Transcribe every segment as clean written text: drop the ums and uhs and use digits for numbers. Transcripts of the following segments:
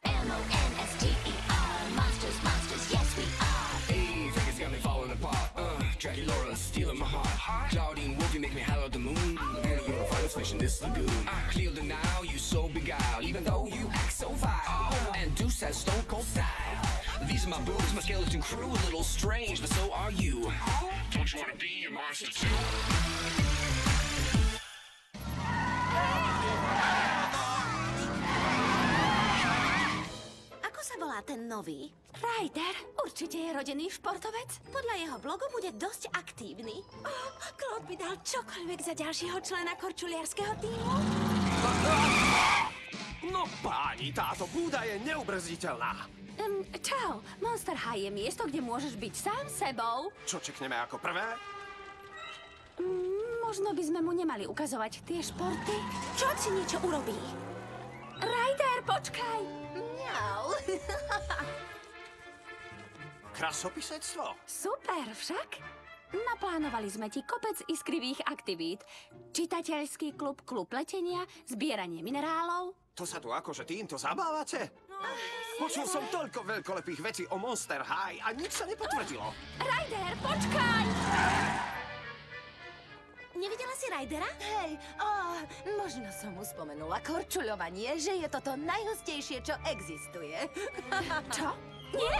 M-O-N-S-T-E-R. Monsters, monsters, yes we are. Hey, Vegas got me falling apart. Dracula, stealing my heart. Claudine Wolfie make me holler at the moon. And you're a finest fish in this lagoon. Clear the now, you so beguiled. Even though you act so vile. And Deuce has stone cold style. These are my boobs, my skeleton crew. A little strange, but so are you. Don't you wanna be a monster too? Ako sa volá ten nový? Ryder určite je rodený športovec. Podľa jeho blogu bude dosť aktívny. Oh, Claude by dal čokoľvek za ďalšieho člena korčuliarskeho tímu. No páni, táto búda je neubrzditeľná. Čau, Monster High je miesto, kde môžeš byť sám sebou. Čo čekneme ako prvé? Možno by sme mu nemali ukazovať tie športy. Čo ak si niečo urobí? Ryder, počkaj! Mňau. Krasopisectvo? Super, však? Naplánovali sme ti kopec iskrivých aktivít. Čitateľský klub, klub letenia, zbieranie minerálov. To sa tu akože týmto zabávate? Počul som toľko veľkolepých vecí o Monster High a nič sa nepotvrdilo. Ryder, počkaj! Nevidela si Rydera? Hej, možno som mu spomenula korčuľovanie, že je toto najhustejšie, čo existuje. Čo? Nie!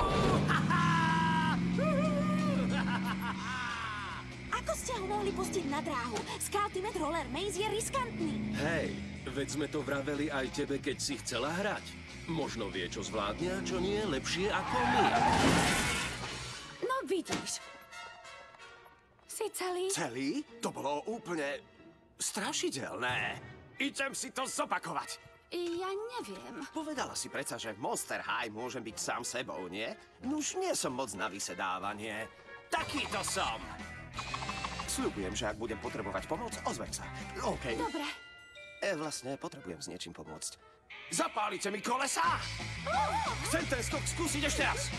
Ako ste ho mohli pustiť na dráhu? Scoutimet Roller Maze je riskantný. Hej, veď sme to vraveli aj tebe, keď si chcela hrať. Možno vie, čo zvládne a čo nie, lepšie ako my. No vidíš. Si celý? Celý? To bolo úplne strašidelné. Idem si to zopakovať. Ja neviem. Povedala si predsa, že v Monster High môžem byť sám sebou, nie? Nuž nie som moc na vysedávanie. Takýto som. Sľubujem, že ak budem potrebovať pomoc, ozvem sa. OK. Dobre. Vlastne potrebujem s niečím pomôcť. Zapálite mi kolesa! Chcem ten skok skúsiť ešte raz.